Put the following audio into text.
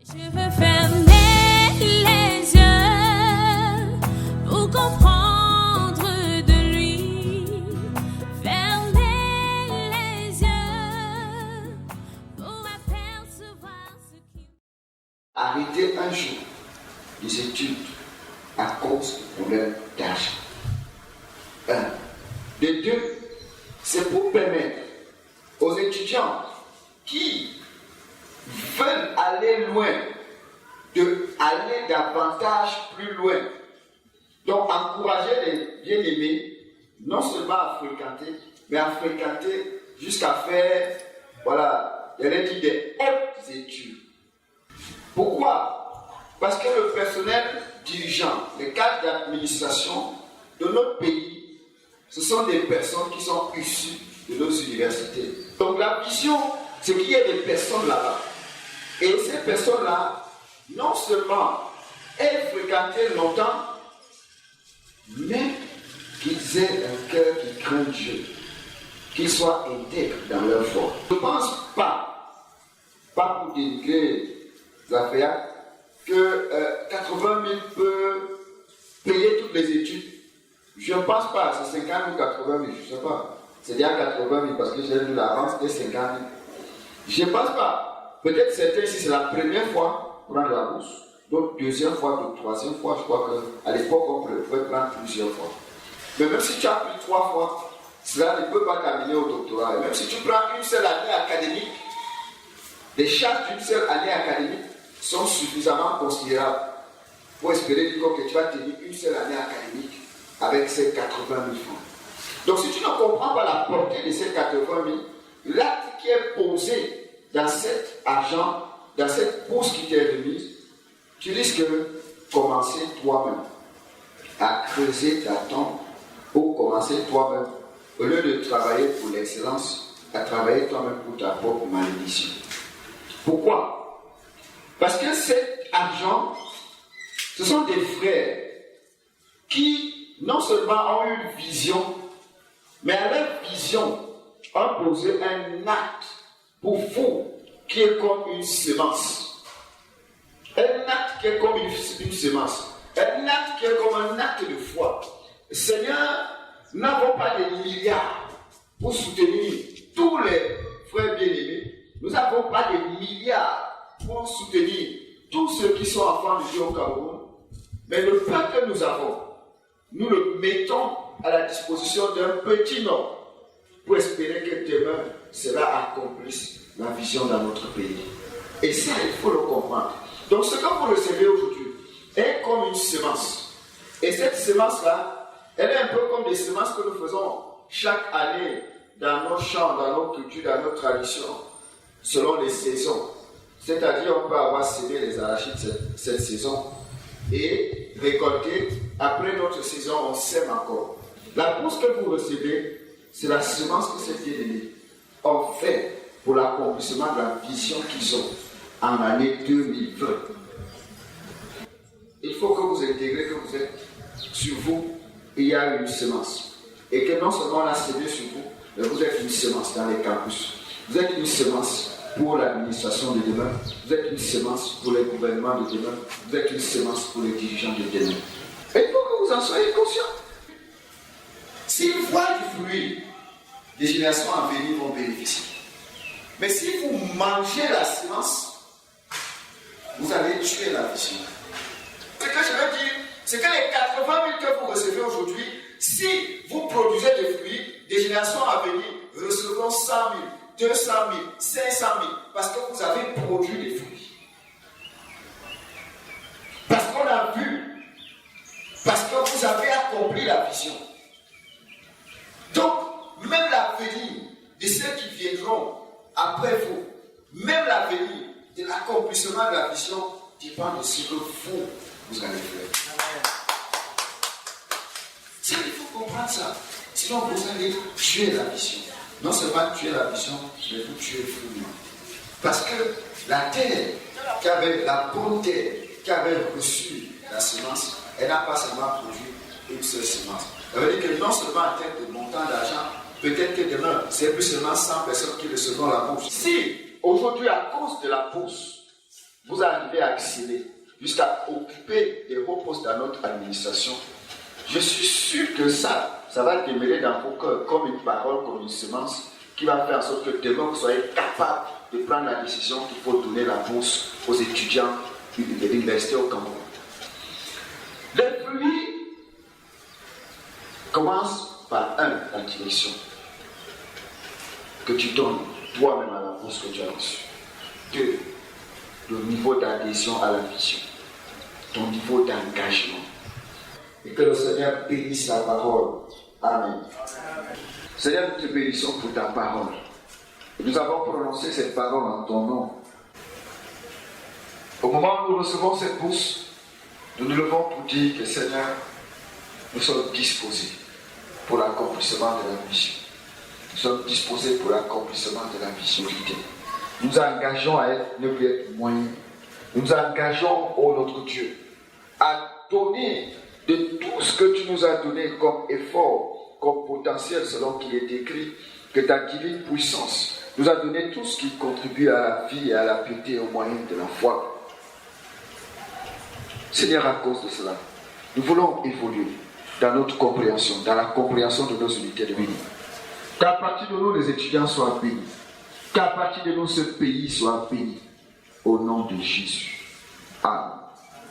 Je veux fermer les yeux pour comprendre de lui. Fermer les yeux pour apercevoir ce qui... Arrêter un jour les études à cause du problème d'argent. Un. De deux, c'est pour permettre aux étudiants qui veulent aller loin, d'aller davantage plus loin. Donc, encourager les bien-aimés, non seulement à fréquenter, mais à fréquenter jusqu'à faire, voilà, il y a des hautes études. Pourquoi? Parce que le personnel dirigeant, les cadres d'administration de notre pays, ce sont des personnes qui sont issues de nos universités. Donc la vision, c'est qu'il y ait des personnes là-bas. Et ces personnes-là, non seulement aient fréquenté longtemps, mais qu'ils aient un cœur qui craint Dieu, qu'ils soient intègres dans leur foi. Je ne pense pas pour dénigrer les affaires, que 80 000 peut payer toutes les études. Je ne pense pas, c'est 50 000 ou 80 000, je ne sais pas. C'est déjà 80 000 parce que j'ai lu l'avance, c'était 50 000. Je ne pense pas. Peut-être certains ici, c'est la première fois pour prendre la bourse, d'autres deuxième fois, d'autres troisième fois. Je crois qu'à l'époque, on pouvait prendre plusieurs fois. Mais même si tu as pris 3 fois, cela ne peut pas t'amener au doctorat. Et même si tu prends une seule année académique, les charges d'une seule année académique sont suffisamment considérables pour espérer que tu vas tenir une seule année académique avec ces 80 000 francs. Donc si tu ne comprends pas la portée de ces 80 000, l'acte qui est posé dans cet argent, dans cette bourse qui t'est remise, tu risques de commencer toi-même à creuser ta tombe ou commencer toi-même, au lieu de travailler pour l'excellence, à travailler toi-même pour ta propre malédiction. Pourquoi? Parce que cet argent, ce sont des frères qui non seulement ont une vision, mais à leur vision ont posé un acte pour vous qui est comme une semence. Un acte qui est comme une semence. Un acte qui est comme un acte de foi. Seigneur, nous n'avons pas de milliards pour soutenir tous les frères bien-aimés. Nous n'avons pas de milliards pour soutenir tous ceux qui sont enfants de Dieu au Cameroun. Mais le peu que nous avons, nous le mettons à la disposition d'un petit nombre pour espérer que demain, cela accomplisse la vision dans notre pays. Et ça, il faut le comprendre. Donc ce que vous recevez aujourd'hui est comme une semence. Et cette semence-là, elle est un peu comme des semences que nous faisons chaque année dans nos champs, dans nos cultures, dans nos traditions, selon les saisons. C'est-à-dire, on peut avoir semé les arachides cette saison et récolter. Après notre saison, on sème encore. La bourse que vous recevez, c'est la semence que ces bien-aimés ont fait pour l'accomplissement de la vision qu'ils ont en l'année 2020. Il faut que vous intégrez que vous êtes sur vous, il y a une semence. Et que non seulement on a semé sur vous, mais vous êtes une semence dans les campus. Vous êtes une semence pour l'administration de demain, vous êtes une semence pour les gouvernements de demain, vous êtes une semence pour les dirigeants de demain. Et il faut que vous en soyez conscients. S'ils voient du fruit, les générations à venir vont bénéficier. Mais si vous mangez la semence, vous allez tuer la vision. Ce que je veux dire, c'est que les 80 000 que vous recevez aujourd'hui, si vous produisez des fruits, des générations à venir recevront 100 000. 200 000, 500 000, parce que vous avez produit des fruits. Parce qu'on a vu, parce que vous avez accompli la vision. Donc, même l'avenir de ceux qui viendront après vous, même l'avenir de l'accomplissement de la vision dépend de ce que vous allez faire. Ça, il faut comprendre ça. Sinon, vous allez tuer la vision. Non seulement tuer la vision, mais vous tuer le fruit. Parce que la terre, qui avait la bonne terre, qui avait reçu la semence, elle n'a pas seulement produit une seule semence. Ça veut dire que non seulement en termes de montant d'argent, peut-être que demain, c'est plus seulement 100 personnes qui recevront la bourse. Si aujourd'hui, à cause de la bourse, vous arrivez à exceller jusqu'à occuper des hauts postes dans notre administration, je suis sûr que ça va demeurer dans vos cœurs comme une parole, comme une semence qui va faire en sorte que demain vous soyez capable de prendre la décision qu'il faut donner la bourse aux étudiants de l'université au Cameroun. Les fruits commencent par la direction que tu donnes toi-même à la bourse que tu as reçue. 2, le niveau d'adhésion à la vision, ton niveau d'engagement. Et que le Seigneur bénisse la parole. Amen. Seigneur, nous te bénissons pour ta parole. Nous avons prononcé cette parole en ton nom. Au moment où nous recevons cette bourse, nous nous levons pour dire que Seigneur, nous sommes disposés pour l'accomplissement de la mission. Nous sommes disposés pour l'accomplissement de la vision. Nous nous engageons à ne plus être moyens. Nous nous engageons, ô notre Dieu, à donner de tout ce que tu nous as donné comme effort, comme potentiel, selon qu'il est écrit, que ta divine puissance nous a donné tout ce qui contribue à la vie et à la piété au moyen de la foi. Seigneur, à cause de cela, nous voulons évoluer dans notre compréhension, dans la compréhension de nos unités de vie. Qu'à partir de nous, les étudiants soient bénis. Qu'à partir de nous, ce pays soit béni. Au nom de Jésus. Amen.